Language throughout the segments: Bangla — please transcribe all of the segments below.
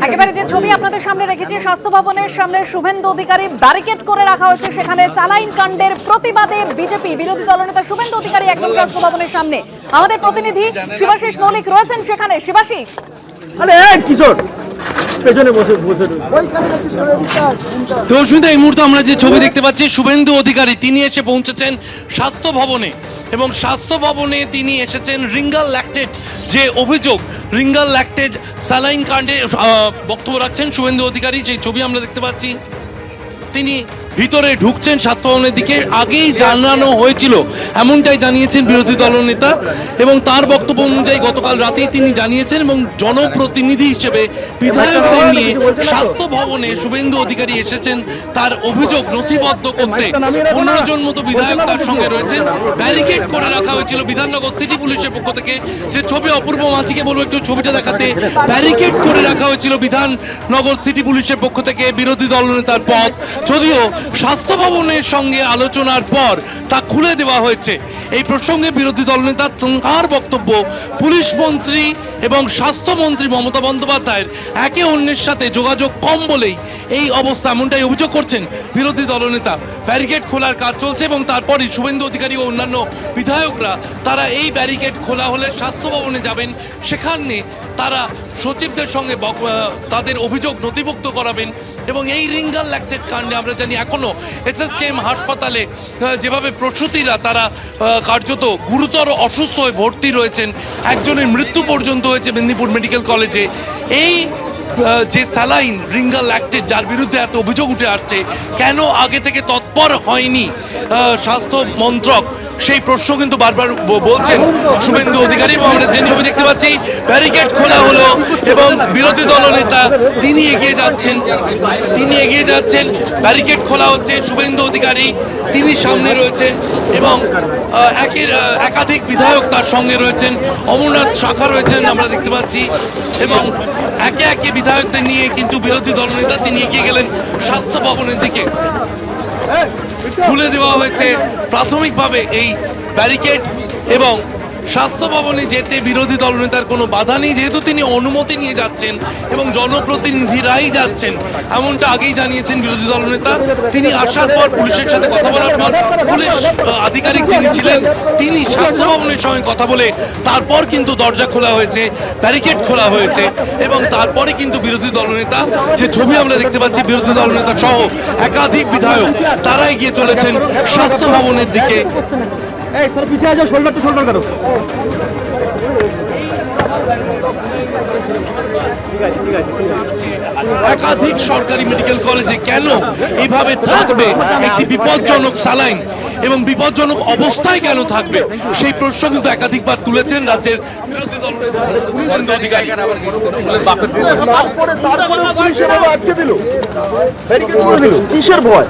একেবারে যে ছবি আপনাদের সামনে রেখেছি, স্বাস্থ্য ভবনের সামনে শুভেন্দু অধিকারী ব্যারিকেড করে রাখা হয়েছে। সেখানে স্যালাইন কাণ্ডের প্রতিবাদে বিজেপি বিরোধী দলনেতা শুভেন্দু অধিকারী একদম স্বাস্থ্য ভবনের সামনে। আমাদের প্রতিনিধি শিবাশিস মৌলিক রয়েছেন সেখানে। শিবাশিস, রশ্মিতা, এই মুহূর্তে আমরা যে ছবি দেখতে পাচ্ছি, শুভেন্দু অধিকারী তিনি এসে পৌঁছেছেন স্বাস্থ্য ভবনে এবং স্বাস্থ্য ভবনে তিনি এসেছেন রিঙ্গাল ল্যাকটেড যে অভিযোগ, রিঙ্গাল ল্যাকটেড স্যালাইন কাণ্ডে বক্তব্য রাখছেন শুভেন্দু অধিকারী। যে ছবি আমরা দেখতে পাচ্ছি, তিনি ভিতরে ঢুকছেন স্বাস্থ্য ভবনের দিকে। আগেই জানানো হয়েছিল এমনটাই জানিয়েছেন বিরোধী দলনেতা এবং তার বক্তব্য অনুযায়ী গতকাল রাতেই তিনি জানিয়েছেন এবং জনপ্রতিনিধি হিসেবে বিধায়কদের নিয়ে স্বাস্থ্য ভবনে শুভেন্দু অধিকারী এসেছেন তার অভিযোগ নথিবদ্ধ করতে। 15 জন মতো বিধায়ক তার সঙ্গে রয়েছেন। ব্যারিকেড করে রাখা হয়েছিল বিধাননগর সিটি পুলিশের পক্ষ থেকে। যে ছবি অপূর্ব মাঝিকে বলবো একটু ছবিটা দেখাতে। ব্যারিকেড করে রাখা হয়েছিল বিধাননগর সিটি পুলিশের পক্ষ থেকে বিরোধী দলনেতার পথ, যদিও স্বাস্থ্য ভবনের সঙ্গে আলোচনার পর তা খুলে দেওয়া হয়েছে। এই প্রসঙ্গে বিরোধী দলনেতা তাঁর বক্তব্য, পুলিশ মন্ত্রী এবং স্বাস্থ্যমন্ত্রী মমতা বন্দ্যোপাধ্যায়ের একে অন্যের সাথে যোগাযোগ কম বলেই এই অবস্থা, এমনটাই অভিযোগ করছেন বিরোধী দলনেতা। ব্যারিকেড খোলার কাজ চলছে এবং তারপরই শুভেন্দু অধিকারী ও অন্যান্য বিধায়করা তারা এই ব্যারিকেড খোলা হলে স্বাস্থ্য ভবনে যাবেন। সেখানে তারা সচিবদের সঙ্গে তাদের অভিযোগ নথিভুক্ত করাবেন এবং এই রিঙ্গাল ল্যাকটেড কাণ্ডে আমরা জানি এখনো এসএসকেএম হাসপাতালে যেভাবে প্রসূতিরা তারা কার্যত গুরুতর অসুস্থ হয়ে ভর্তি রয়েছেন, একজনের মৃত্যু পর্যন্ত হয়েছে মেদিনীপুর মেডিকেল কলেজে। এই যে স্যালাইন রিঙ্গাল ল্যাকটেড, যার বিরুদ্ধে এত অভিযোগ উঠে আসছে, কেন আগে থেকে তৎপর হয়নি স্বাস্থ্য মন্ত্রক, সেই প্রশ্ন কিন্তু বারবার বলছেন শুভেন্দু অধিকারী। এবং আমরা যে ছবি দেখতে পাচ্ছি, ব্যারিকেড খোলা হলো এবং বিরোধী দলনেতা তিনি এগিয়ে যাচ্ছেন, ব্যারিকেড খোলা হচ্ছে। শুভেন্দু অধিকারী তিনি সামনে রয়েছেন এবং একাধিক বিধায়ক তার সঙ্গে রয়েছেন, অমরনাথ শাখা রয়েছেন আমরা দেখতে পাচ্ছি এবং একে একে বিধায়কদের নিয়ে কিন্তু বিরোধী দলনেতা তিনি এগিয়ে গেলেন স্বাস্থ্য ভবনের দিকে। খুলে দেওয়া হয়েছে প্রাথমিকভাবে এই ব্যারিকেড এবং স্বাস্থ্য ভবনে যেতে বিরোধী দলনেতার কোনো বাধা নেই, যেহেতু তিনি অনুমতি নিয়ে যাচ্ছেন এবং জনপ্রতিনিধিরাই যাচ্ছেন, এমনটা আগেই জানিয়েছেন বিরোধী দলনেতা। তিনি আসার পর পুলিশের সাথে কথা বলার পর পুলিশ আধিকারিক যিনি ছিলেন তিনি স্বাস্থ্য ভবনের সঙ্গে কথা বলে তারপর কিন্তু দরজা খোলা হয়েছে, ব্যারিকেড খোলা হয়েছে এবং তারপরে কিন্তু বিরোধী দলনেতা, যে ছবি আমরা দেখতে পাচ্ছি, বিরোধী দলনেতা সহ একাধিক বিধায়ক তারা এগিয়ে চলেছেন স্বাস্থ্য ভবনের দিকে। একাধিক সরকারি মেডিকেল কলেজে কেন এইভাবে থাকবে একটি বিপজ্জনক স্যালাইন এবং বিপজ্জনক অবস্থায় কেন থাকবে, সেই প্রশ্ন কিন্তু একাধিকবার তুলেছেন রাজ্যের বিরোধী দলনেতা শুভেন্দু অধিকারী। কিসের ভয়?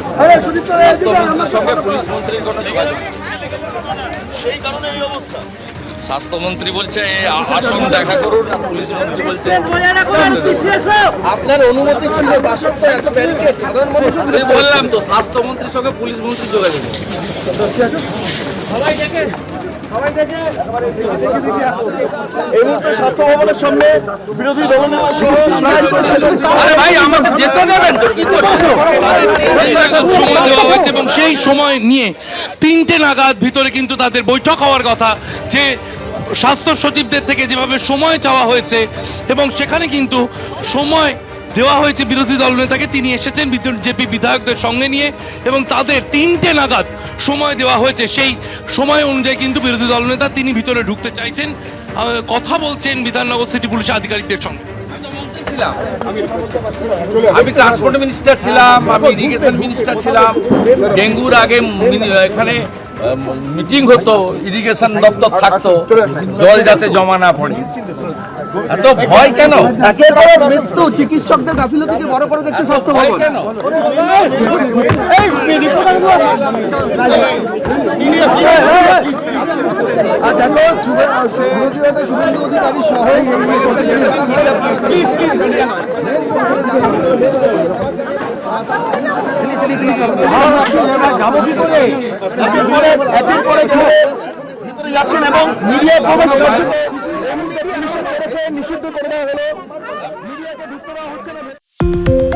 স্বাস্থ্যমন্ত্রী বলছে আসুন দেখা করুন, পুলিশ মন্ত্রী বলছে আপনার অনুমতি ছিল, বললাম তো স্বাস্থ্যমন্ত্রীর সঙ্গে পুলিশ মন্ত্রী যোগাযোগ। এই মুহূর্তে স্বাস্থ্য ভবনের সামনে বিরোধী দলনেতা ভাই আমাকে যেতে দেবেন তো, কি সময় দেওয়া হয়েছে এবং সেই সময় নিয়ে 3টে নাগাদ ভিতরে কিন্তু তাদের বৈঠক হওয়ার কথা। যে স্বাস্থ্য সচিবদের থেকে যেভাবে সময় চাওয়া হয়েছে এবং সেখানে কিন্তু সময় দেওয়া হয়েছে বিরোধী দলনেতাকে, তিনি এসেছেন বিজেপি বিধায়কদের সঙ্গে নিয়ে এবং তাদের 3টে নাগাদ সময় দেওয়া হয়েছে। সেই সময় অনুযায়ী কিন্তু বিরোধী দলনেতা তিনি ভিতরে ঢুকতে চাইছেন, কথা বলছেন বিধাননগর সিটি পুলিশ আধিকারিকদের সঙ্গে। আমি ট্রান্সপোর্ট মিনিস্টার ছিলাম, আমি ইরিগেশন মিনিস্টার ছিলাম। ডেঙ্গুর আগে এখানে মিটিং হতো, ইরিগেশন দপ্তর থাকতো, জল যাতে জমা না পড়ে। এত ভয় কেন? একেবারে মৃত্যু, চিকিৎসকদের গাফিলতিকে বড় করে দেখতে স্বাস্থ্য ভবন কেন? আর দেখো শুভেন্দু অধিকারী সহ যাচ্ছেন এবং মিডিয়া প্রবেশ করছেন, নিষিদ্ধ করে দেওয়া হলো। দেওয়া হচ্ছে না।